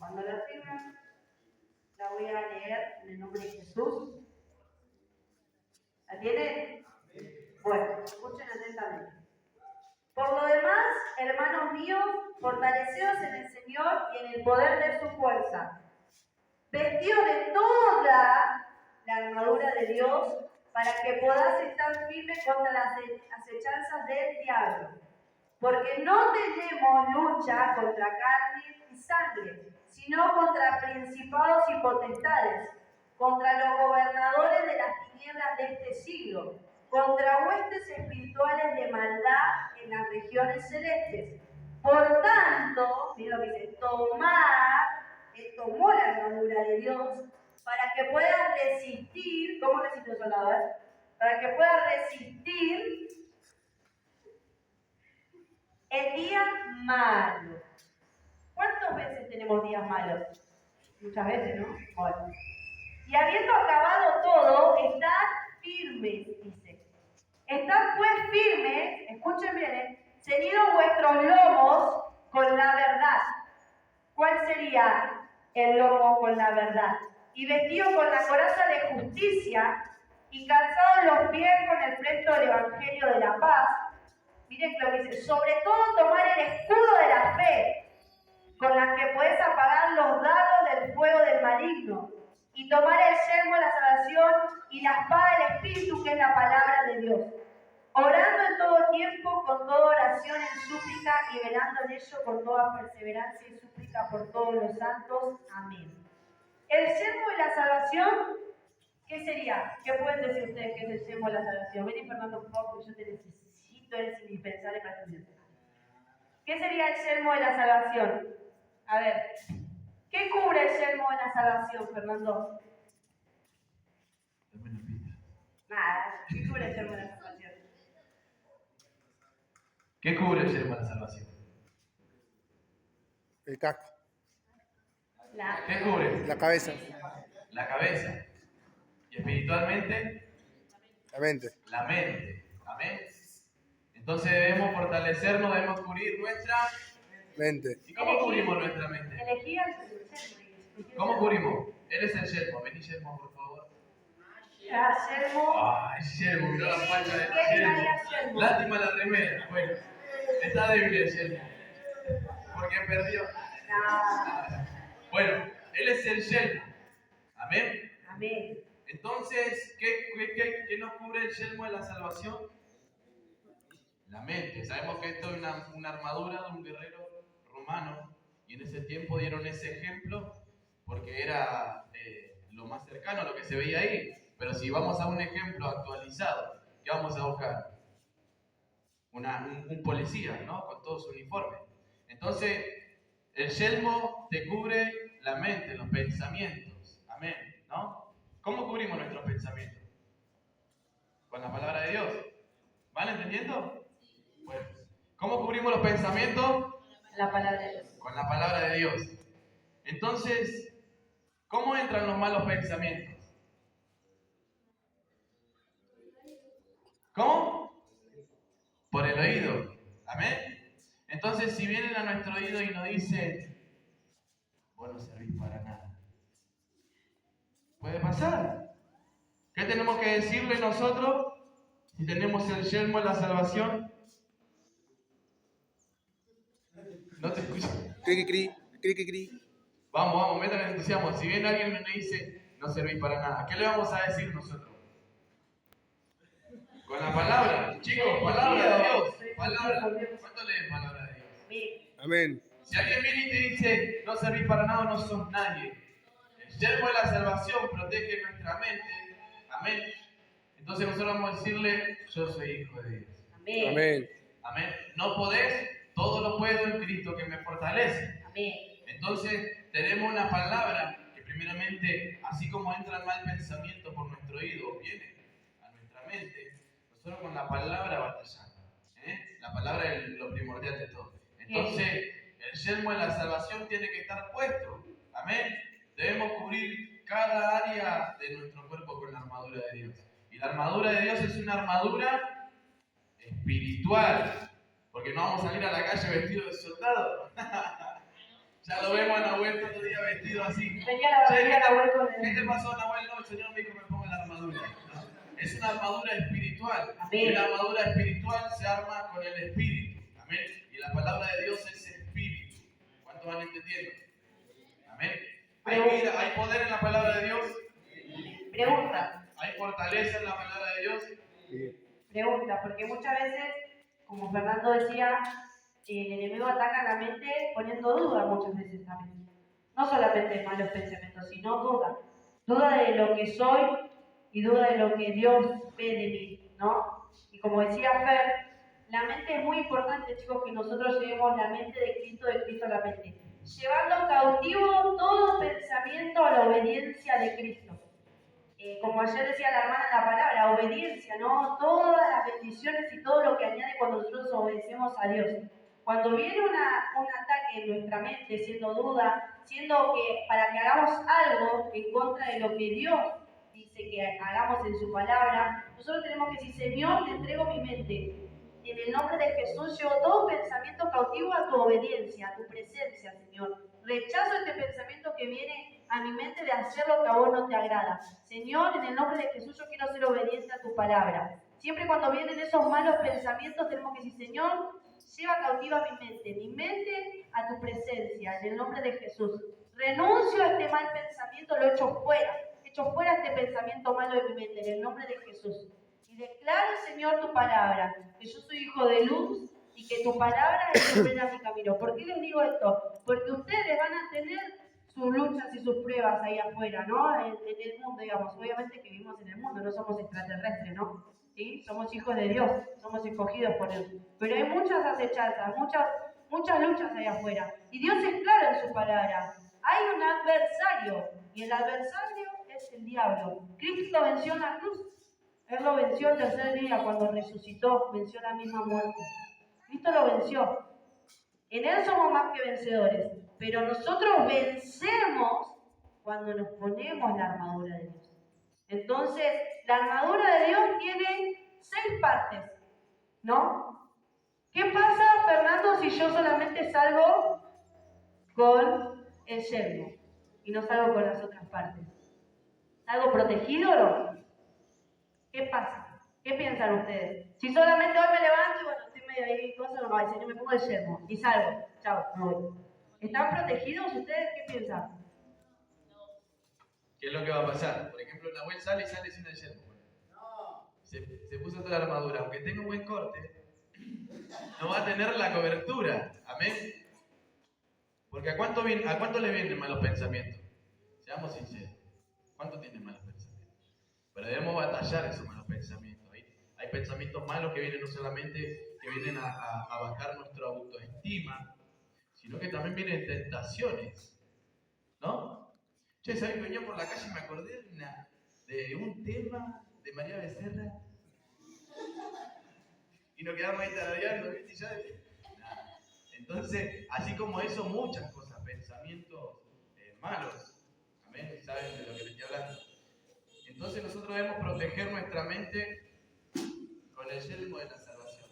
Cuando la tengan, la voy a leer en el nombre de Jesús. ¿La tienen? Bueno, escuchen atentamente. Por lo demás, hermanos míos, fortaleceos en el Señor y en el poder de su fuerza. Vestidos de toda la armadura de Dios, para que podáis estar firmes contra las acechanzas del diablo. Porque no tenemos lucha contra carne y sangre, sino contra principados y potestades, contra los gobernadores de las tinieblas de este siglo, contra huestes espirituales de maldad en las regiones celestes. Por tanto, mira lo que dice, tomó la armadura de Dios para que puedan resistir. ¿Cómo resiste un soldado? Para que puedan resistir el día malo. ¿Cuántas veces tenemos días malos? Muchas veces, ¿no? Bueno. Y habiendo acabado todo, estad firmes, dice. Estad pues firmes, escuchen bien, ceñidos vuestros lomos con la verdad. ¿Cuál sería el lomo con la verdad? Y vestidos con la coraza de justicia y calzados los pies con el presto del evangelio de la paz. Miren lo que dice, sobre todo tomar el escudo de la fe, con la que podés apagar los dardos del fuego del maligno, y tomar el yelmo de la salvación y la espada del Espíritu, que es la palabra de Dios. Orando en todo tiempo, con toda oración en súplica, y velando en ello con toda perseverancia y súplica por todos los santos. Amén. El yelmo de la salvación, ¿qué sería? ¿Qué pueden decir ustedes que es el yelmo de la salvación? Ven, Fernando, por favor, porque yo te necesito, eres indispensable para estudiar. ¿Qué sería el yelmo de la salvación? A ver, ¿qué cubre el yelmo de la salvación, Fernando? Dame una pista. Nada, ¿qué cubre el yelmo de la salvación? ¿Qué cubre el yelmo de la salvación? El casco, ¿Qué cubre? la cabeza, La cabeza. Y espiritualmente, la mente. la mente. Amén. Entonces debemos fortalecernos, debemos cubrir nuestra Mente. ¿Y cómo cubrimos nuestra mente? Elegí el ¿Cómo cubrimos? Él es el yelmo. Vení, yelmo, por favor. yelmo. Ay, yelmo, mirá la falta del ¿Qué yelmo. haría yelmo? Lástima la remera. Bueno, está débil el yelmo. Porque perdió. No. Bueno, él es el yelmo. Amén. Amén. Entonces, ¿qué nos cubre el yelmo de la salvación? La mente. Sabemos que esto es una armadura de un guerrero romano, y en ese tiempo dieron ese ejemplo porque era lo más cercano a lo que se veía ahí. Pero si vamos a un ejemplo actualizado, ¿qué vamos a buscar? Un policía, ¿no? Con todo su uniforme. Entonces, el yelmo te cubre la mente, los pensamientos. Amén, ¿no? ¿Cómo cubrimos nuestros pensamientos? Con la palabra de Dios. ¿Van entendiendo? Bueno, ¿cómo cubrimos los pensamientos? La palabra de Dios. Con la palabra de Dios. Entonces, ¿cómo entran los malos pensamientos? ¿Cómo? Por el oído. Amén. Entonces, si vienen a nuestro oído y nos dicen, vos no servís para nada, puede pasar. ¿Qué tenemos que decirle nosotros si tenemos el yelmo de la salvación? No te escucho. Cri. Vamos, metan el entusiasmo. Si bien alguien me dice, no servís para nada, ¿qué le vamos a decir nosotros? Con la palabra, chicos, palabra de Dios. Palabra. ¿Cuánto leen palabra de Dios? Amén. Si alguien viene y te dice, no servís para nada, no sos nadie. El yelmo de la salvación protege nuestra mente. Amén. Entonces nosotros vamos a decirle, yo soy hijo de Dios. Amén. Amén. Amén. No podés, todo lo puedo en Cristo que me fortalece. Amén. Entonces tenemos una palabra que primeramente, así como entra el mal pensamiento por nuestro oído, viene a nuestra mente, nosotros con la palabra batallamos. La palabra es lo primordial de todo. Entonces, el yelmo de la salvación tiene que estar puesto. Amén. Debemos cubrir cada área de nuestro cuerpo con la armadura de Dios. Y la armadura de Dios es una armadura espiritual. Porque no vamos a salir a la calle vestidos de soldado. Ya lo vemos a Nahuel todo el día vestido así. Venía la batería la vuelta con ¿Qué el... te pasó, Nahuel? No, el Señor me dijo que me ponga la armadura. ¿No? Es una armadura espiritual. Amén. Y la armadura espiritual se arma con el Espíritu. Amén. Y la palabra de Dios es Espíritu. ¿Cuántos van entendiendo? Amén. ¿Hay vida, hay poder en la palabra de Dios? Pregunta. ¿Hay fortaleza en la palabra de Dios? Pregunta, porque muchas veces, como Fernando decía, el enemigo ataca la mente poniendo duda muchas veces también. No solamente malos pensamientos, sino duda. Duda de lo que soy y duda de lo que Dios ve de mí, ¿no? Y como decía Fer, la mente es muy importante, chicos, que nosotros llevemos la mente de Cristo a la mente. Llevando cautivo todo pensamiento a la obediencia de Cristo. Como ayer decía la hermana en la palabra, obediencia, ¿no? Todas las bendiciones y todo lo que añade cuando nosotros obedecemos a Dios. Cuando viene un ataque en nuestra mente, siendo duda, siendo que para que hagamos algo en contra de lo que Dios dice que hagamos en su palabra, nosotros tenemos que decir, Señor, te entrego mi mente. En el nombre de Jesús llevo todo pensamiento cautivo a tu obediencia, a tu presencia, Señor. Rechazo este pensamiento que viene a mi mente de hacer lo que a vos no te agrada. Señor, en el nombre de Jesús yo quiero ser obediente a tu palabra. Siempre cuando vienen esos malos pensamientos tenemos que decir, Señor, lleva cautiva mi mente a tu presencia, en el nombre de Jesús. Renuncio a este mal pensamiento, lo echo fuera este pensamiento malo de mi mente, en el nombre de Jesús. Y declaro, Señor, tu palabra, que yo soy hijo de luz y que tu palabra es lumbrera mi camino. ¿Por qué les digo esto? Porque ustedes van a tener sus luchas y sus pruebas ahí afuera, ¿no? En el mundo, digamos. Obviamente que vivimos en el mundo, no somos extraterrestres, ¿no? ¿Sí? Somos hijos de Dios, somos escogidos por Él. Pero hay muchas acechanzas, muchas luchas ahí afuera. Y Dios es claro en su palabra. Hay un adversario, y el adversario es el diablo. Cristo venció en la cruz. Él lo venció el tercer día cuando resucitó, venció la misma muerte. Cristo lo venció. En Él somos más que vencedores, pero nosotros vencemos cuando nos ponemos la armadura de Dios. Entonces, la armadura de Dios tiene 6 partes, ¿no? ¿Qué pasa, Fernando, si yo solamente salgo con el yelmo y no salgo con las otras partes? ¿Salgo protegido o no? ¿Qué pasa? ¿Qué piensan ustedes? Si solamente hoy me levanto y bueno, estoy medio ahí, cosa, no, ay, señor, me pongo el yelmo y salgo. Chao, me voy. ¿Están protegidos ustedes? ¿Qué piensan? ¿Qué es lo que va a pasar? Por ejemplo, Nahuel sale y sale sin el yelmo. Se puso toda la armadura. Aunque tenga un buen corte, no va a tener la cobertura. Amén. Porque ¿a cuánto le vienen malos pensamientos? Seamos sinceros. ¿Cuánto tienen malos pensamientos? Pero debemos batallar esos malos pensamientos. Hay pensamientos malos que vienen no solamente que vienen a bajar nuestra autoestima, sino que también vienen tentaciones. ¿No? Che, ¿sabés que venía por la calle y me acordé de un tema de María Becerra? Y nos quedamos ahí tarareando, ¿viste? Y ya nada. Entonces, así como eso, muchas cosas, pensamientos malos. Amén, ¿saben de lo que les estoy hablando? Entonces nosotros debemos proteger nuestra mente con el yelmo de la salvación.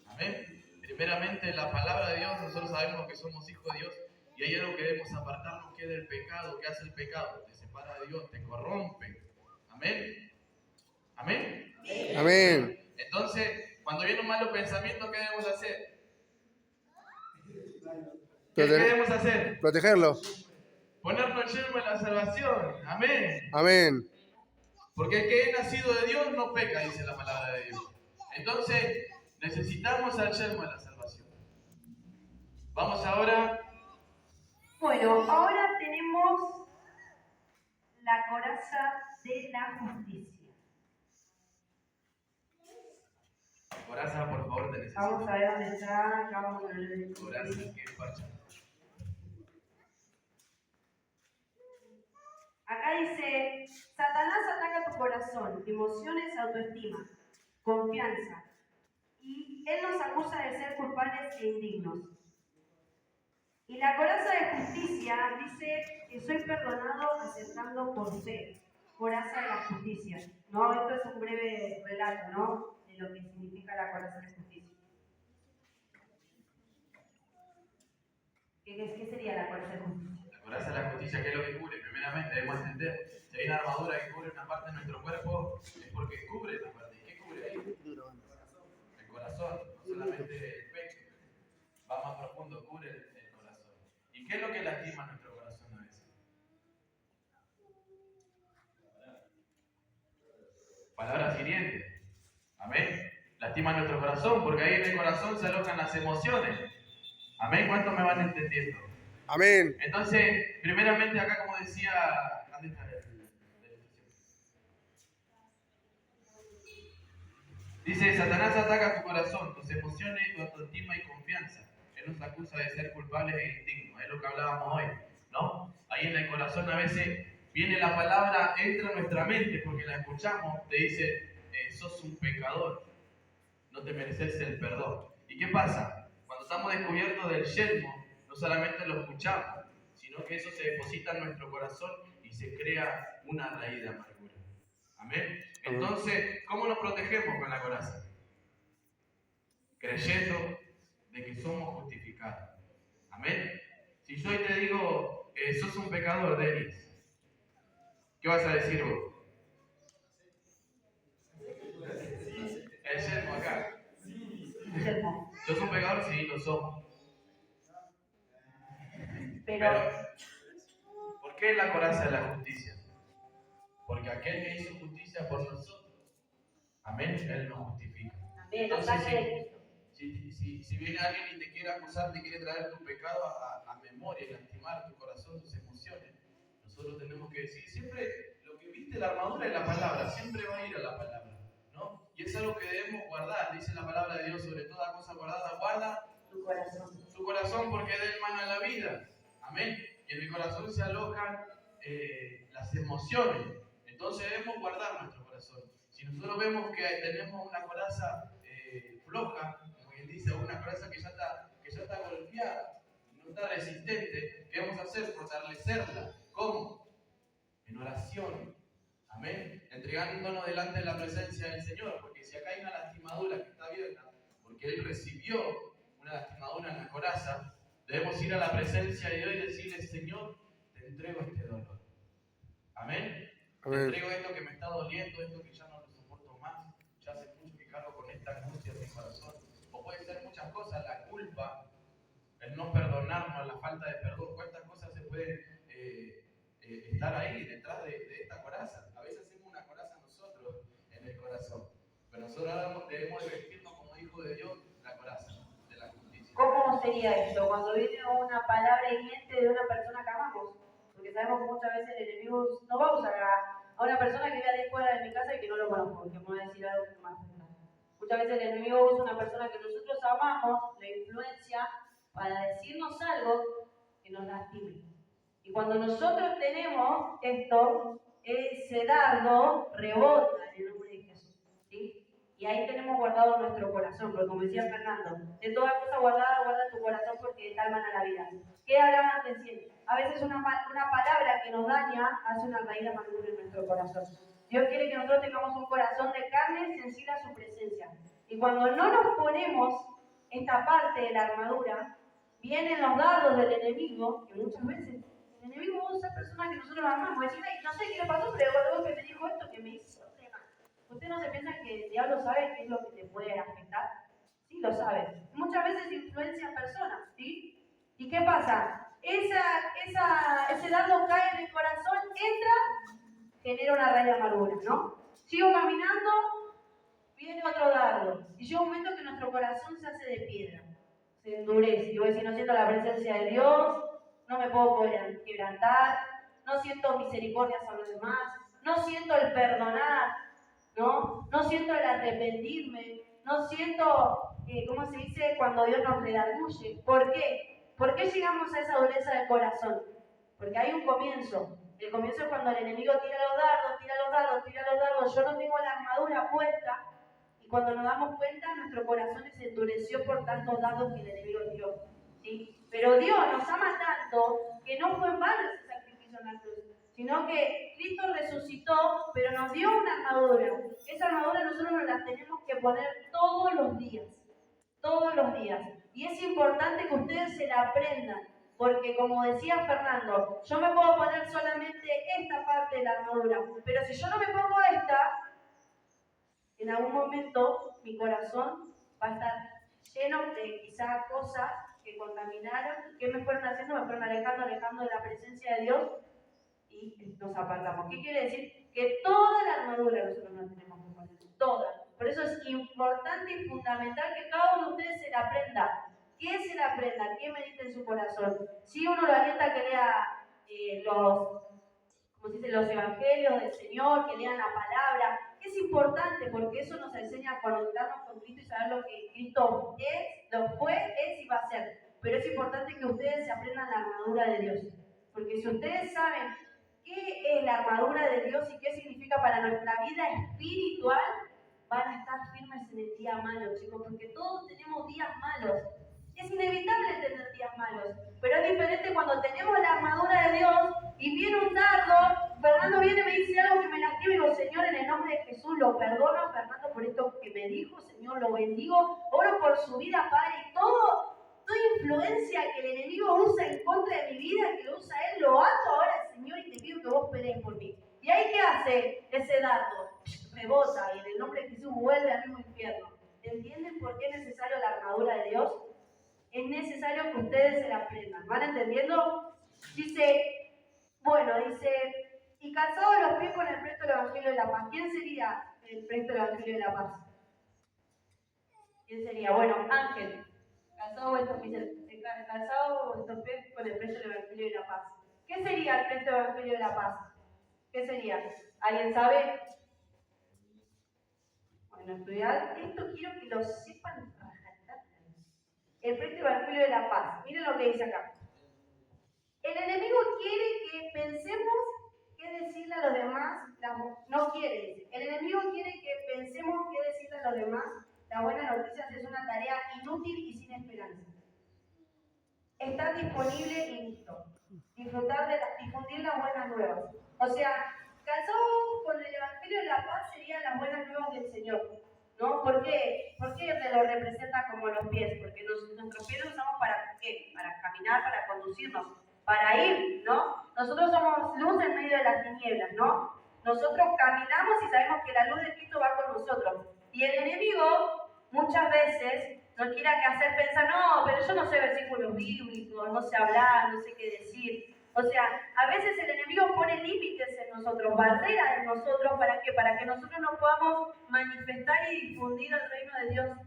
Amén. Primeramente, la palabra de Dios, nosotros sabemos que somos hijos de Dios y hay algo que debemos apartarnos, que es del pecado. ¿Qué hace el pecado? Te separa de Dios, te corrompe. Amén. Amén. Amén. Entonces, cuando viene un malo pensamiento, ¿qué debemos hacer? ¿Qué Prote- debemos hacer? Protegerlo. Ponernos el yelmo de la salvación. Amén. Amén. Porque el que es nacido de Dios no peca, dice la palabra de Dios. Entonces, necesitamos al yelmo de la salvación. Vamos ahora. Bueno, ahora tenemos la coraza de la justicia. Coraza, por favor, te necesito. Vamos a ver dónde está. Acá vamos a ver. Coraza, que facha. Acá dice, Satanás ataca tu corazón, emociones, autoestima, confianza. Y él nos acusa de ser culpables e indignos. Y la coraza de justicia dice que soy perdonado aceptando por fe. Coraza de la justicia. ¿No? Esto es un breve relato, ¿no? De lo que significa la coraza de justicia. ¿Qué sería la coraza de justicia? La coraza de la justicia, ¿qué es lo que cubre? Primeramente debemos entender, si hay una armadura que cubre una parte de nuestro cuerpo, es porque cubre esa parte. ¿Y qué cubre ahí? El corazón, no solamente el pecho. Va más profundo, cubre el corazón. ¿Y qué es lo que lastima nuestro corazón a veces? Palabras hirientes. Amén. Lastima nuestro corazón, porque ahí en el corazón se alojan las emociones. Amén. ¿Cuántos me van entendiendo? Amén. Entonces, primeramente acá, como decía, ¿dónde está la ilustración? Dice, Satanás ataca tu corazón, tus emociones, tu autoestima y confianza. Él nos acusa de ser culpables e indignos. Es lo que hablábamos hoy, ¿no? Ahí en el corazón a veces viene la palabra, entra en nuestra mente porque la escuchamos, te dice, sos un pecador, no te mereces el perdón. ¿Y qué pasa? Cuando estamos descubiertos del yelmo, no solamente lo escuchamos, sino que eso se deposita en nuestro corazón y se crea una raíz de amargura. Amén. Entonces, ¿cómo nos protegemos con la coraza? Creyendo de que somos justificados. Amén. Si yo hoy te digo, sos un pecador, Denis, ¿qué vas a decir vos? El yelmo acá. ¿Sos un pecador? Sí, lo somos. Pero, ¿por qué la coraza de la justicia? Porque aquel que hizo justicia por nosotros, amén, Él nos justifica. Entonces, si viene alguien y te quiere acusar, te quiere traer tu pecado a memoria y lastimar tu corazón, tus emociones, nosotros tenemos que decir, siempre lo que viste, la armadura es la palabra, siempre va a ir a la palabra, ¿no? Y es algo que debemos guardar, dice la palabra de Dios, sobre toda cosa guardada, guarda tu corazón porque de él mana la vida, amén. Y en el corazón se alojan las emociones. Entonces debemos guardar nuestro corazón. Si nosotros vemos que tenemos una coraza floja, como quien dice, una coraza que ya está golpeada, no está resistente, ¿qué vamos a hacer? Fortalecerla. ¿Cómo? En oración. Amén. Entregándonos delante de la presencia del Señor. Porque si acá hay una lastimadura que está abierta, porque Él recibió una lastimadura en la coraza, debemos ir a la presencia de Dios y decirle, Señor, te entrego este dolor. Amén. Te entrego esto que me está doliendo, esto que ya no lo soporto más. Ya hace mucho que cargo con esta angustia en mi corazón. O puede ser muchas cosas, la culpa, el no perdonarnos, la falta de perdón. ¿Cuántas cosas se pueden estar ahí detrás de esta coraza? A veces hacemos una coraza nosotros en el corazón. Pero nosotros ahora debemos vestirnos como hijos de Dios la coraza de la justicia. ¿Cómo sería esto? Cuando viene una palabra hiriente de una persona que amamos. Porque sabemos que muchas veces el enemigo no va a usar a una persona que vive ahí fuera de mi casa y que no lo conozco, que me va a decir algo que más personal. Muchas veces el enemigo usa una persona que nosotros amamos, la influencia, para decirnos algo que nos lastime. Y cuando nosotros tenemos esto, ese dardo rebota en el nombre de Jesús. ¿Sí? Y ahí tenemos guardado nuestro corazón, porque como decía Fernando, de toda cosa guardada, guarda tu corazón porque de tal mana la vida. ¿Qué hablaban recién? A veces una palabra que nos daña hace una raíz de amargura en nuestro corazón. Dios quiere que nosotros tengamos un corazón de carne sensible a su presencia. Y cuando no nos ponemos esta parte de la armadura, vienen los dardos del enemigo, que muchas veces el enemigo usa personas que nosotros amamos. Decir, ay, no sé qué le pasó, pero luego que me dijo esto, que me hizo. ¿Usted no se piensa que el diablo sabe qué es lo que te puede afectar? Sí, lo sabe. Muchas veces influencia a personas, ¿sí? ¿Y qué pasa? Ese dardo cae en el corazón, entra, genera una raíz de amargura, ¿no? Sigo caminando, viene otro dardo. Y llega un momento que nuestro corazón se hace de piedra, se endurece. Y voy a decir, no siento la presencia de Dios, no me puedo quebrantar, no siento misericordia sobre los demás, no siento el perdonar, no siento el arrepentirme, no siento, ¿cómo se dice? Cuando Dios nos redarguye. ¿Por qué? ¿Por qué llegamos a esa dureza del corazón? Porque hay un comienzo. El comienzo es cuando el enemigo tira los dardos. Yo no tengo la armadura puesta. Y cuando nos damos cuenta, nuestro corazón se endureció por tantos dardos que el enemigo tiró. ¿Sí? Pero Dios nos ama tanto que no fue en vano ese sacrificio en la cruz, sino que Cristo resucitó, pero nos dio una armadura. Esa armadura nosotros nos la tenemos que poner todos los días. Todos los días. Y es importante que ustedes se la aprendan. Porque como decía Fernando, yo me puedo poner solamente esta parte de la armadura, pero si yo no me pongo esta, en algún momento mi corazón va a estar lleno de quizás cosas que contaminaron. ¿Qué me fueron haciendo? Me fueron alejando de la presencia de Dios y nos apartamos. ¿Qué quiere decir? Que toda la armadura nosotros nos tenemos que poner, toda. Por eso es importante y fundamental que cada uno de ustedes se la aprenda. ¿Qué se la aprenda? ¿Qué medite en su corazón? Si uno lo alienta a que lea como se dice, los evangelios del Señor, que lean la palabra. Es importante porque eso nos enseña a conectarnos con Cristo y saber lo que Cristo es, lo fue, es y va a ser. Pero es importante que ustedes se aprendan la armadura de Dios. Porque si ustedes saben qué es la armadura de Dios y qué significa para nuestra vida espiritual, van a estar firmes en el día malo, chicos, porque todos tenemos días malos. Es inevitable tener días malos, pero es diferente cuando tenemos la armadura de Dios y viene un dardo. Fernando viene y me dice algo que me lastima y digo, Señor, en el nombre de Jesús lo perdono a Fernando por esto que me dijo, Señor, lo bendigo, oro por su vida, Padre, y toda influencia que el enemigo usa en contra de mi vida, que lo usa él, lo ato ahora, Señor, y te pido que vos pelees por mí. ¿Y ahí qué hace ese dardo? Rebota y en el nombre de Jesús vuelve al mismo infierno. ¿Entienden por qué es necesario la armadura de Dios? Es necesario que ustedes se la aprendan. ¿Van entendiendo? Dice, y calzado de los pies con el presto del Evangelio de la Paz. ¿Quién sería el presto del Evangelio de la Paz? ¿Quién sería? Bueno, Ángel. Calzado vuestros pies con el presto del Evangelio de la Paz. ¿Qué sería el presto del Evangelio de la Paz? ¿Qué sería? ¿Alguien sabe? Bueno, estudiar esto quiero que lo sepan. El presto del Evangelio de la Paz. Miren lo que dice acá. El enemigo quiere que pensemos qué decirle a los demás. No quiere decir. El enemigo quiere que pensemos qué decirle a los demás. La buena noticia es una tarea inútil y sin esperanza. Estar disponible y listo. Difundir las buenas nuevas. O sea, calzado con el Evangelio de la Paz serían las buenas nuevas del Señor. ¿No? ¿Por qué? ¿Por qué me lo representa como los pies? Porque nuestros pies los usamos para ¿qué? Para caminar, para conducirnos, para ir, ¿no? Nosotros somos luz en medio de las tinieblas, ¿no? Nosotros caminamos y sabemos que la luz de Cristo va con nosotros. Y el enemigo muchas veces nos quiere hacer pensar, no, pero yo no sé versículos bíblicos, no sé hablar, no sé qué decir. O sea, a veces el enemigo pone límites en nosotros, barreras en nosotros, ¿para qué? Para que nosotros no podamos manifestar y difundir el reino de Dios,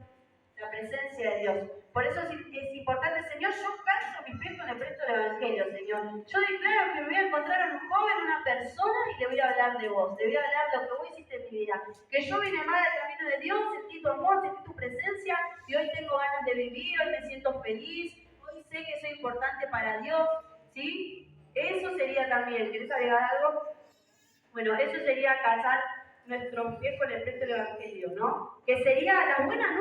la presencia de Dios. Por eso es importante, Señor, yo calzo mis pies con el presto del Evangelio, Señor. Yo declaro que me voy a encontrar a un joven, una persona, y le voy a hablar de vos, le voy a hablar de lo que vos hiciste en mi vida. Que yo vine mal al camino de Dios, sentí tu amor, sentí tu presencia, y hoy tengo ganas de vivir, hoy me siento feliz, hoy sé que soy importante para Dios, ¿sí? Eso sería también, ¿querés agregar algo? Bueno, eso sería calzar nuestros pies con el presto del Evangelio, ¿no? Que sería las buenas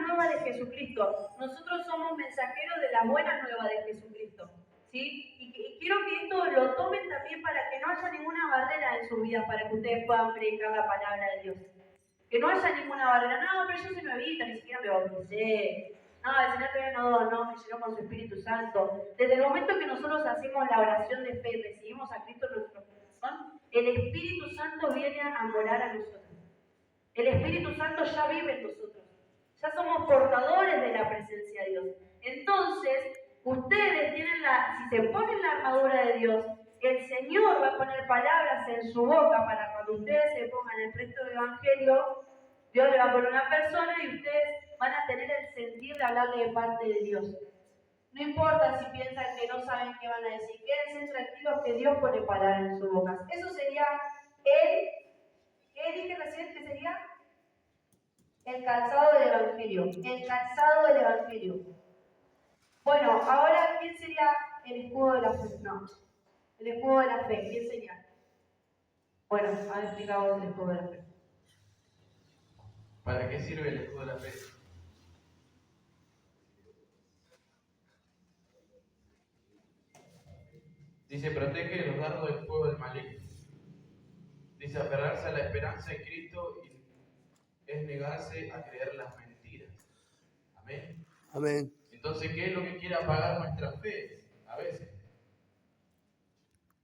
nuevas de Jesucristo. Nosotros somos mensajeros de las buenas nuevas de Jesucristo, ¿sí? Y quiero que esto lo tomen también para que no haya ninguna barrera en su vida para que ustedes puedan predicar la palabra de Dios. Que no haya ninguna barrera. No, pero yo soy nuevita, ni siquiera me bauticé. No, el Señor todavía no me llenó con su Espíritu Santo. Desde el momento que nosotros hacemos la oración de fe y recibimos a Cristo en nuestro corazón, el Espíritu Santo viene a morar a nosotros. El Espíritu Santo ya vive en nosotros. Ya somos portadores de la presencia de Dios. Entonces, ustedes tienen si se ponen la armadura de Dios, el Señor va a poner palabras en su boca para cuando ustedes se pongan el presto del Evangelio, Dios le va a poner una persona y ustedes van a tener el sentir de hablarle de parte de Dios. No importa si piensan que no saben qué van a decir, quédense tranquilos que Dios pone palabras en su boca. Eso sería ¿qué dije recién que sería? El calzado del Evangelio. El calzado del Evangelio. Bueno, ahora, ¿quién sería el escudo de la fe? No. El escudo de la fe, ¿quién sería? Bueno, a ver, explicamos el escudo de la fe. ¿Para qué sirve el escudo de la fe? Dice, protege de los dardos del fuego del maligno. Dice, aferrarse a la esperanza en Cristo es negarse a creer las mentiras. Amén. Amén. Entonces, ¿qué es lo que quiere apagar nuestra fe? A veces,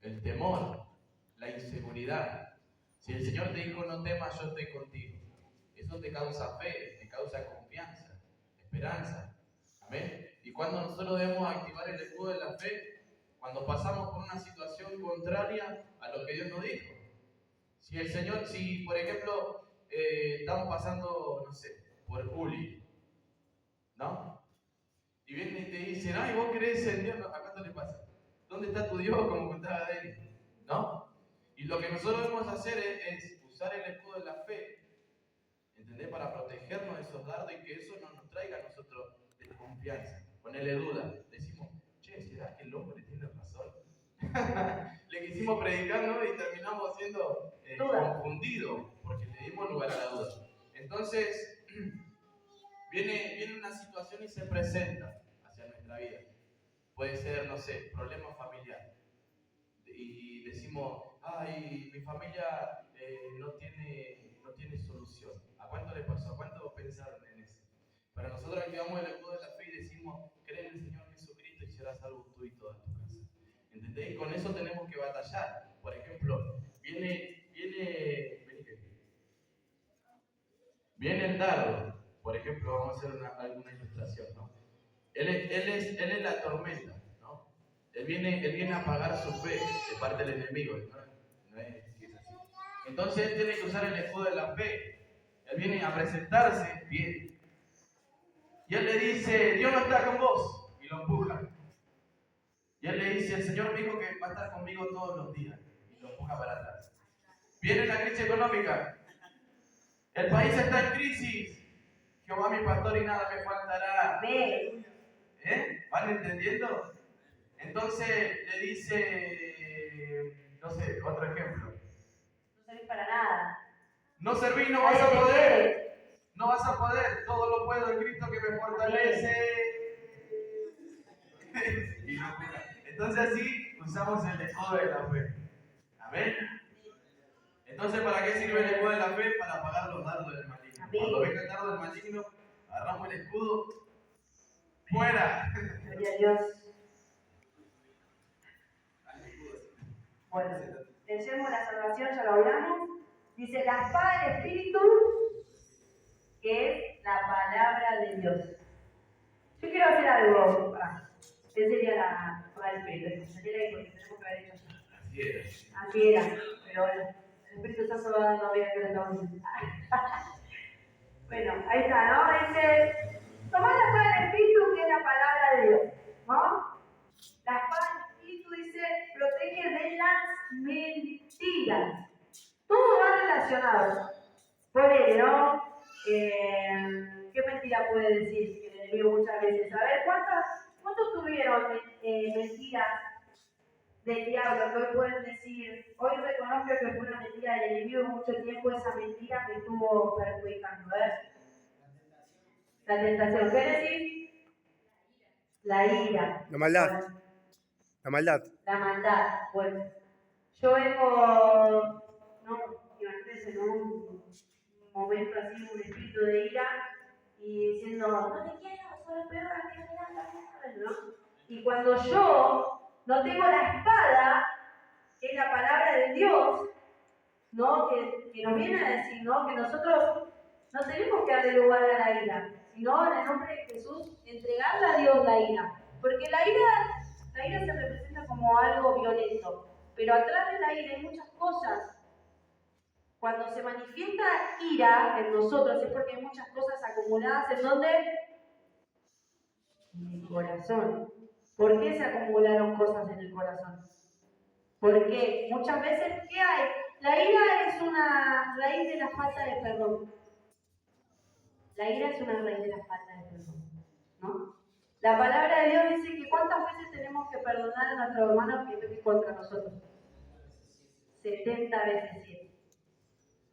el temor, la inseguridad. Si el Señor te dijo no temas, yo estoy contigo, eso te causa fe, te causa confianza, esperanza. Amén. Y cuando nosotros debemos activar el escudo de la fe, cuando pasamos por una situación contraria a lo que Dios nos dijo. Si el Señor, si por ejemplo estamos pasando, no sé, por bullying, ¿no? Y vienen y te dicen, ay, vos crees en Dios, ¿a cuánto le pasa? ¿Dónde está tu Dios? Como contaba él, ¿no? Y lo que nosotros debemos hacer es usar el escudo de la fe, ¿entendés? Para protegernos de esos dardos y que eso no nos traiga a nosotros desconfianza, ponerle duda. Decimos, che, ¿será que el hombre tiene razón? Le quisimos predicar, ¿no? Y terminamos siendo confundidos porque le dimos lugar a la duda. Entonces, viene una situación y se presenta hacia nuestra vida. Puede ser, no sé, problema familiar. Y decimos, ay, mi familia no tiene solución. ¿A cuánto le pasó? ¿A cuánto pensaron en eso? Pero nosotros activamos el escudo de la fe y decimos, cree en el Señor Jesucristo y serás salvo tú y toda tu casa. ¿Entendés? Y con eso tenemos que batallar. Por ejemplo, viene el dardo. Por ejemplo, vamos a hacer alguna ilustración, ¿no? Él es la tormenta, ¿no? Él viene a apagar su fe de parte del enemigo, ¿no? No es así. Entonces él tiene que usar el escudo de la fe. Él viene a presentarse bien. Y él le dice, Dios no está con vos. Y lo empuja. Y él le dice, el Señor me dijo que va a estar conmigo todos los días. Y lo empuja para atrás. Viene la crisis económica. El país está en crisis. Jehová mi pastor y nada me faltará. ¿Van entendiendo? Entonces le dice, no sé, otro ejemplo. No servís para nada. No servís, no vas a poder. No vas a poder. Todo lo puedo en Cristo que me fortalece. Entonces así usamos el escudo de la fe. Amén. Entonces, ¿para qué sirve el escudo de la fe? Para apagar los dardos del maligno. Cuando venga el dardo del maligno, agarramos el escudo. ¡Fuera! Gloria a Dios. Bueno, leemos la salvación, ya lo hablamos. Dice la espada del Espíritu, que es la palabra de Dios. Yo quiero hacer algo. ¿Qué sería la espada del Espíritu? Sería ahí porque tenemos que haber hecho eso. Así era. Pero bueno, el Espíritu Santo va dando vida que lo estamos diciendo. Bueno, ahí está, ¿no? Dice, tomad la espada del Espíritu, que es la palabra de Dios, ¿no? La espada del Espíritu dice, protege de las mentiras. Todo va relacionado. Ponele, ¿no? ¿Qué mentira puede decir que el enemigo muchas veces? A ver, ¿cuántos tuvieron mentiras del diablo que hoy pueden decir? Hoy reconozco que fue una mentira del enemigo y mucho tiempo esa mentira me estuvo perjudicando. A ver. La tentación. ¿Qué decir? La ira. La maldad. Bueno. La maldad. La maldad. Bueno. Yo vengo, no, imagínense, ¿no? Un momento así, un espíritu de ira y diciendo, no te quiero, soy el peor, ¿no? Y cuando yo no tengo la espada, que es la palabra de Dios, ¿no? Que nos viene a decir, ¿no? Que nosotros no tenemos que darle lugar a la ira, sino en el nombre de Jesús entregarle a Dios la ira. Porque la ira se representa como algo violento. Pero atrás de la ira hay muchas cosas. Cuando se manifiesta ira en nosotros es porque hay muchas cosas acumuladas en donde? En el corazón. ¿Por qué se acumularon cosas en el corazón? Porque muchas veces, ¿qué hay? La ira es una raíz de la falta de perdón. La ira es una raíz de la falta de perdón, ¿no? La palabra de Dios dice que ¿cuántas veces tenemos que perdonar a nuestro hermano que peque contra nosotros? 70 veces 7.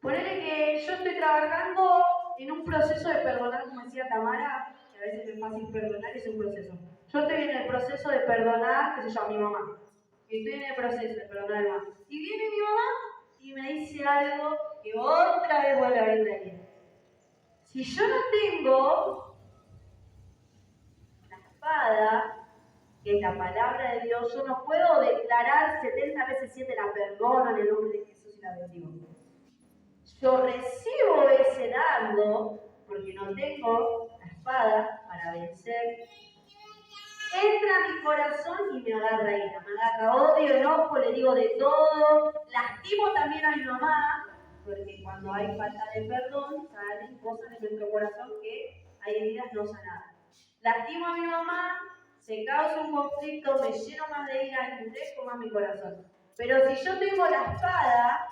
Ponele que yo estoy trabajando en un proceso de perdonar, como decía Tamara, que a veces es fácil perdonar, es un proceso. Yo estoy en el proceso de perdonar, qué sé yo, a mi mamá. Y estoy en el proceso de perdonar a mi mamá. Y viene mi mamá y me dice algo que otra vez vuelve a abrir la ira. Si yo no tengo espada, que es la palabra de Dios, yo no puedo declarar 70 veces 7 la perdono en el nombre de Jesús y la bendigo. Yo recibo ese dardo porque no tengo la espada para vencer. Entra a mi corazón y me agarra ira, me agarra odio, enojo, le digo de todo, lastimo también a mi mamá, porque cuando hay falta de perdón salen cosas de nuestro corazón que hay heridas no sanadas. Lastimo a mi mamá, se causa un conflicto, me lleno más de ira, endurezco más mi corazón. Pero si yo tengo la espada,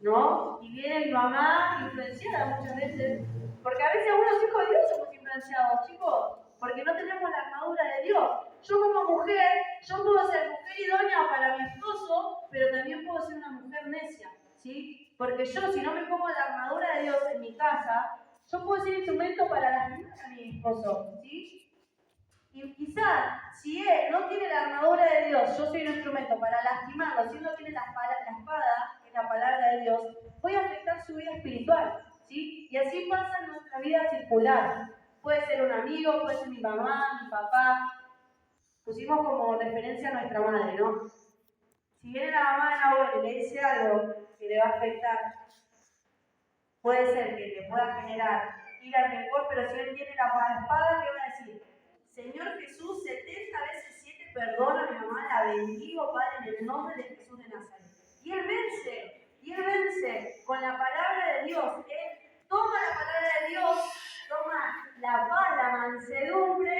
¿no? Y viene mi mamá influenciada muchas veces, porque a veces algunos hijos de Dios somos influenciados, chicos, porque no tenemos la armadura de Dios. Yo como mujer, yo puedo ser mujer idónea para mi esposo, pero también puedo ser una mujer necia, ¿sí? Porque yo, si no me pongo la armadura de Dios en mi casa, yo puedo ser instrumento para lastimar a mi esposo, ¿sí? Y quizás, si él no tiene la armadura de Dios, yo soy un instrumento para lastimarlo, si él no tiene la espada, que es la palabra de Dios, voy a afectar su vida espiritual, ¿sí? Y así pasa en nuestra vida circular. Puede ser un amigo, puede ser mi mamá, mi papá. Pusimos como referencia a nuestra madre, ¿no? Si viene la mamá de la abuela y le dice algo que le va a afectar, puede ser que le pueda generar ira al rencor, pero si él tiene la espada, ¿qué va a decir? Señor Jesús, 70 veces 7 perdona a mi mamá, la bendigo, Padre, en el nombre de Jesús de Nazaret. Y él vence con la palabra de Dios. Él toma la palabra de Dios, toma la paz, la mansedumbre,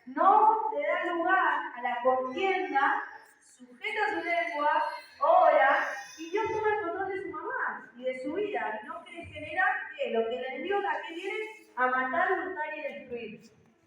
no le da lugar a la contienda, sujeta su lengua, ora, y Dios toma el control de su mamá y de su vida. No quiere generar que lo que el enemigo también viene a matar, hurtar y destruir.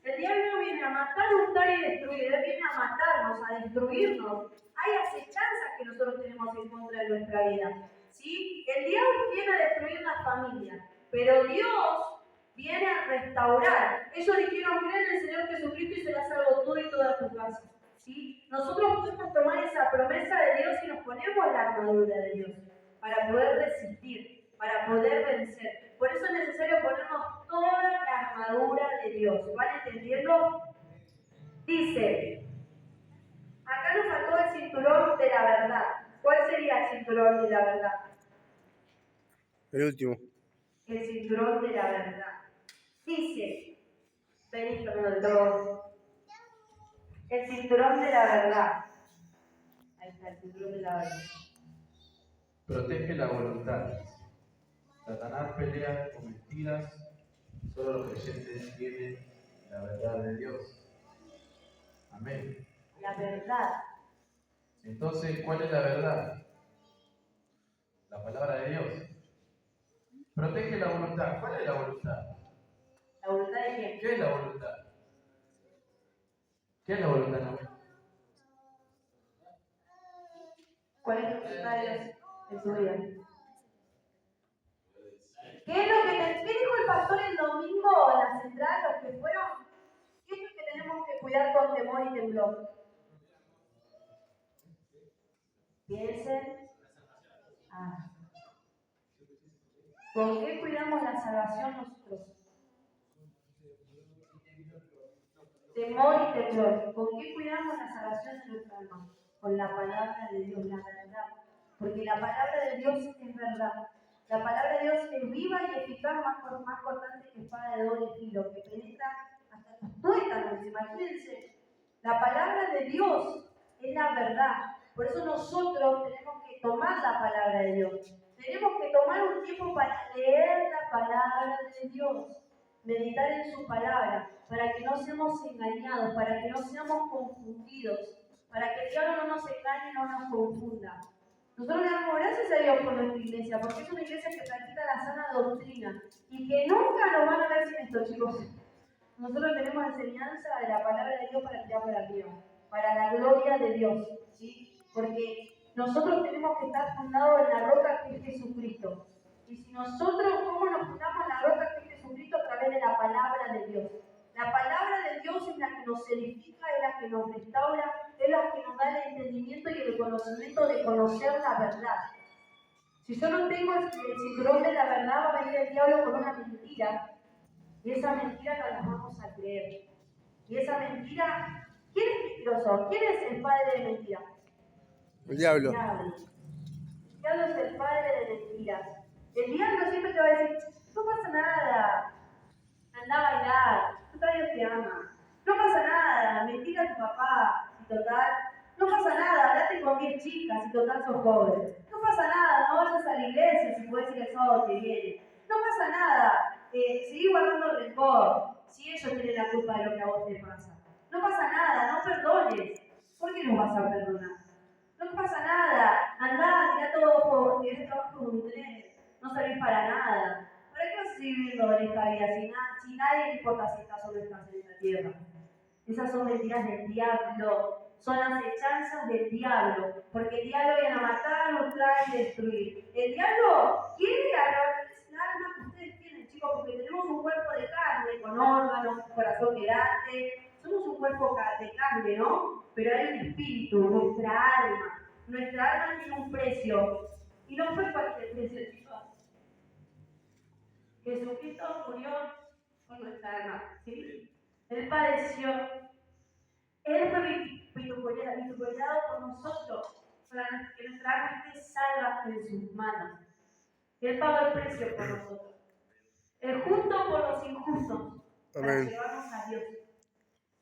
El diablo no viene a matar, hurtar y destruir, él viene a matarnos, a destruirnos. Hay acechanzas que nosotros tenemos en contra de nuestra vida, ¿sí? El diablo viene a destruir la familia, pero Dios viene a restaurar. Ellos dijeron, creen en el Señor Jesucristo y será salvo tú y toda tu casa, ¿sí? Nosotros podemos tomar esa promesa de Dios y nos ponemos la armadura de Dios para poder resistir, para poder vencer. Por eso es necesario ponernos toda la armadura de Dios. ¿Van entendiendo? Dice, acá nos faltó el cinturón de la verdad. ¿Cuál sería el cinturón de la verdad? El último. El cinturón de la verdad. Dice, vení Fernando, el cinturón de la verdad. Ahí está, el cinturón de la verdad. Protege la voluntad. Satanás pelea con mentiras, solo los creyentes tienen la verdad de Dios. Amén. La verdad. Entonces, ¿cuál es la verdad? La palabra de Dios. Protege la voluntad. ¿Cuál es la voluntad? ¿La voluntad de quién? ¿Qué es la voluntad? ¿Qué es la voluntad? ¿Cuál es la voluntad de Dios en tu vida? ¿Qué es lo que ¿qué dijo el pastor el domingo en la central, los que fueron? ¿Qué es lo que tenemos que cuidar con temor y temblor? Piensen. ¿Con qué cuidamos la salvación nosotros? Temor y temblor. ¿Con qué cuidamos la salvación de nuestra alma? Con la palabra de Dios, la verdad. Porque la palabra de Dios es verdad. La palabra de Dios es viva y eficaz, más cortante que espada de doble filo, que penetra hasta los tuétanos. Imagínense, la palabra de Dios es la verdad. Por eso nosotros tenemos que tomar la palabra de Dios. Tenemos que tomar un tiempo para leer la palabra de Dios, meditar en su palabra, para que no seamos engañados, para que no seamos confundidos, para que el diablo no nos engañe y no nos confunda. Nosotros le damos gracias a Dios por nuestra iglesia, porque es una iglesia que practica la sana doctrina y que nunca nos van a ver sin esto, chicos. Nosotros tenemos enseñanza de la palabra de Dios para tirar para arriba, para la gloria de Dios, ¿sí? Porque nosotros tenemos que estar fundados en la roca que es Jesucristo. Y si nosotros, ¿cómo nos fundamos en la roca que es Jesucristo? A través de la palabra de Dios. La palabra de Dios es la que nos edifica, es la que nos restaura, es la que nos da el entendimiento y el conocimiento de conocer la verdad. Si yo no tengo el cinturón de la verdad, va a venir el diablo con una mentira, y esa mentira la vamos a creer. Y esa mentira, ¿quién es mentiroso? ¿Quién es el padre de mentira? El diablo. El diablo. El diablo es el padre de mentiras. El diablo siempre te va a decir, no pasa nada, anda a bailar, total Dios te ama. No pasa nada, mentira a tu papá, y total. No pasa nada, hablate con 10 chicas, y total sos joven. No pasa nada, no vayas a la iglesia si puedes ir el sábado que viene. No pasa nada, seguí guardando rencor, si ellos tienen la culpa de lo que a vos te pasa. No pasa nada, no perdones. ¿Por qué no vas a perdonar? No pasa nada, andá, tirá todo, tirá trabajo con un tren, no servís para nada. ¿Para qué vas a seguir viviendo en esta vida si nadie le importa si estás o no estás en esta tierra? Esas son mentiras del diablo, son acechanzas del diablo, porque el diablo viene a matar, hurtar y destruir. El diablo quiere arrebatarles el alma que ustedes tienen, chicos, porque tenemos un cuerpo de carne, con órganos, un corazón que late, somos un cuerpo de carne, ¿no? Pero hay un espíritu, nuestra alma tiene un precio, y no fue cualquier precio, chicos. Jesucristo murió por nuestra alma, ¿sí? Él padeció, Él fue vituperado por nosotros, para que nuestra alma esté salva en sus manos. Él pagó el precio por nosotros. El justo por los injustos, para Amén. llevarnos a Dios,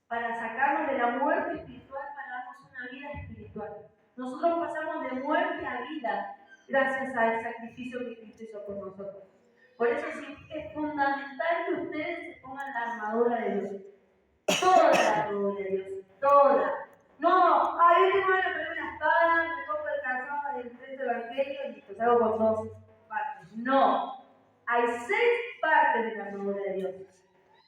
para sacarnos de la muerte espiritual, para darnos una vida espiritual. Nosotros pasamos de muerte a vida gracias al sacrificio que Cristo hizo por nosotros. Por eso es fundamental que ustedes se pongan la armadura de Dios. Toda la armadura de Dios. Toda. No, yo tengo ganas de poner una espada, me compro el calzón del tres evangelio y pues hago con 2 partes. No. Hay 6 partes de la armadura de Dios.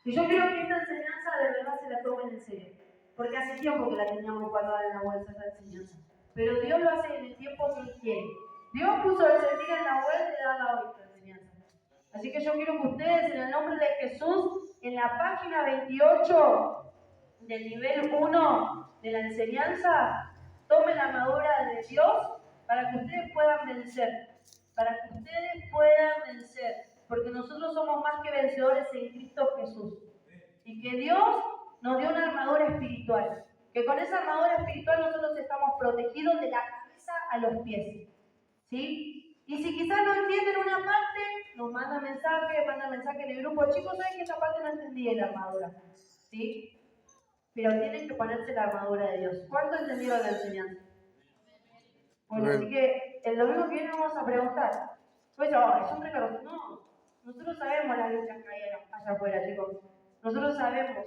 Y yo quiero que esta enseñanza de verdad se la tomen en serio. Porque hace tiempo que la teníamos guardada en la bolsa esa enseñanza. Pero Dios lo hace en el tiempo que Él quiere. Dios puso el sentir en la vuelta y darla hoy esta enseñanza. Así que yo quiero que ustedes, en el nombre de Jesús, en la página 28 del nivel 1 de la enseñanza, tomen la armadura de Dios para que ustedes puedan vencer. Para que ustedes puedan vencer. Porque nosotros somos más que vencedores en Cristo Jesús. Y que Dios nos dio una armadura espiritual. Que con esa armadura espiritual nosotros estamos protegidos de la cabeza a los pies. ¿Sí? Y si quizás no entienden una parte, nos mandan mensaje en el grupo. Chicos, ¿saben que esta parte no entendí en la armadura? ¿Sí? Pero tienen que ponerse la armadura de Dios. ¿Cuánto entendieron la enseñanza? Bueno, así que el domingo que viene vamos a preguntar. Pues, es un precaro. No, nosotros sabemos las luchas que hay allá afuera, chicos. Nosotros sabemos,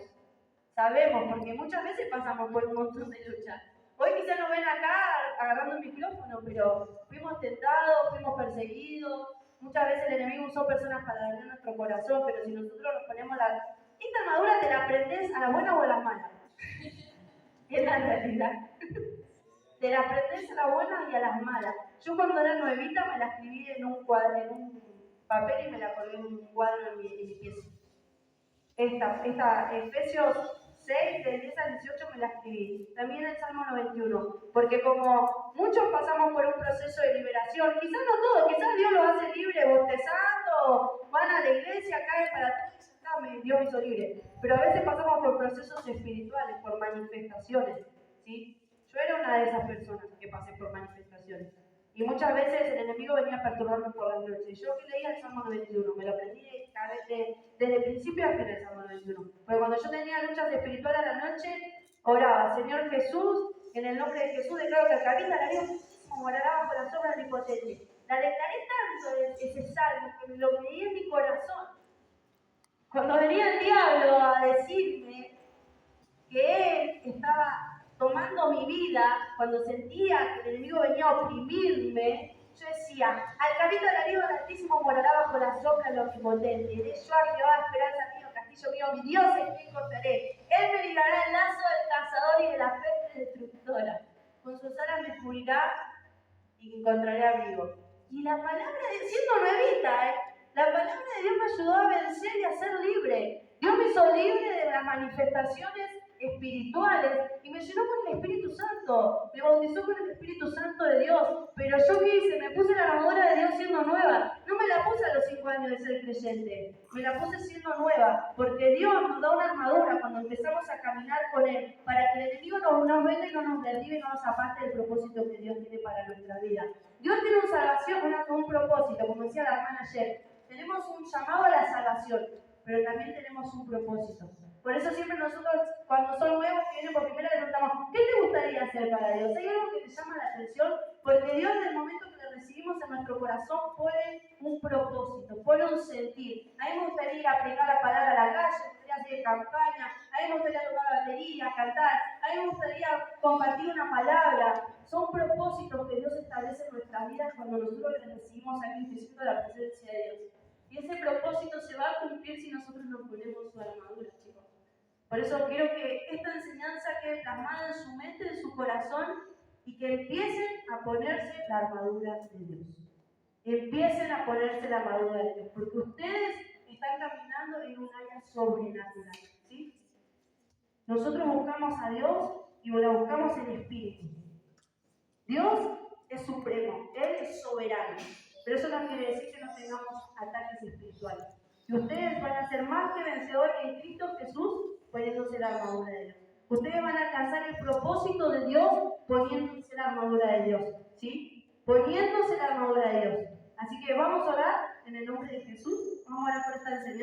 porque muchas veces pasamos por un montón de luchas. Hoy quizás nos ven acá agarrando el micrófono, pero fuimos tentados, fuimos perseguidos. Muchas veces el enemigo usó personas para dañar nuestro corazón, pero si nosotros nos ponemos esta armadura te la aprendes a las buenas o a las malas. Es la realidad. Te la aprendes a las buenas y a las malas. Yo cuando era nuevita me la escribí en un papel y me la colgué en un cuadro en mi pieza. Esta Efesios 6, del 10 al 18 me la escribí. También el Salmo 91. Porque como muchos pasamos por un proceso de liberación, quizás no todos, quizás Dios los hace libre bautizando, van a la iglesia, caen para todos, Dios me hizo libre. Pero a veces pasamos por procesos espirituales, por manifestaciones. ¿Sí? Yo era una de esas personas que pasé por manifestaciones. Y muchas veces el enemigo venía a perturbarme por las noches. Yo que leía el Salmo 91, me lo aprendí desde el principio hasta el Salmo 91. Porque cuando yo tenía luchas espirituales a la noche, oraba, Señor Jesús, en el nombre de Jesús declaro que el que habita la vida morará bajo la sombra del Omnipotente. La declaré tanto ese salmo que me lo creí en mi corazón. Cuando venía el diablo a decirme que él estaba tomando mi vida, cuando sentía que el enemigo venía a oprimirme, yo decía, al que habita la vida del Altísimo morará bajo la sombra del Omnipotente. Diré yo a Jehová, esperanza mía, castillo mío, mi Dios en quien confiaré. Él me librará el lazo del cazador y de la peste destructora. Con sus alas me cubrirá y encontraré abrigo. Y la palabra de siendo nuevita, la palabra de Dios me ayudó a vencer y a ser libre. Dios me hizo libre de las manifestaciones espirituales y me llenó con el Espíritu Santo. Santo, me bautizó con el Espíritu Santo de Dios, pero yo qué hice, me puse la armadura de Dios siendo nueva. No me la puse a los 5 años de ser creyente, me la puse siendo nueva, porque Dios nos da una armadura cuando empezamos a caminar con Él, para que el enemigo no nos venga y no nos derribe y no nos aparte del propósito que Dios tiene para nuestra vida. Dios tiene una salvación, un propósito, como decía la hermana ayer. Tenemos un llamado a la salvación, pero también tenemos un propósito. Por eso siempre nosotros, cuando son nuevos, que vienen por primera vez, preguntamos, ¿qué te gustaría hacer para Dios? ¿Hay algo que te llama la atención? Porque Dios, en el momento que le recibimos en nuestro corazón, pone un propósito, pone un sentir. A mí me gustaría ir a aplicar la palabra a la calle, me gustaría hacer campaña, a mí me gustaría tocar la batería, cantar, a mí me gustaría compartir una palabra. Son propósitos que Dios establece en nuestras vidas cuando nosotros le recibimos a Cristo, la presencia de Dios. Y ese propósito se va a cumplir si nosotros nos ponemos su armadura, chicos. Por eso quiero que esta enseñanza quede plasmada en su mente, en su corazón, y que empiecen a ponerse la armadura de Dios. Empiecen a ponerse la armadura de Dios, porque ustedes están caminando en un área sobrenatural, ¿sí? Nosotros buscamos a Dios y la buscamos en espíritu. Dios es supremo, Él es soberano, pero eso no quiere decir que no tengamos ataques espirituales. Y ustedes van a ser más que vencedores en Cristo Jesús poniéndose la armadura de Dios. Ustedes van a alcanzar el propósito de Dios poniéndose la armadura de Dios, ¿sí? Poniéndose la armadura de Dios. Así que vamos a orar en el nombre de Jesús, vamos a orar por esta enseñanza.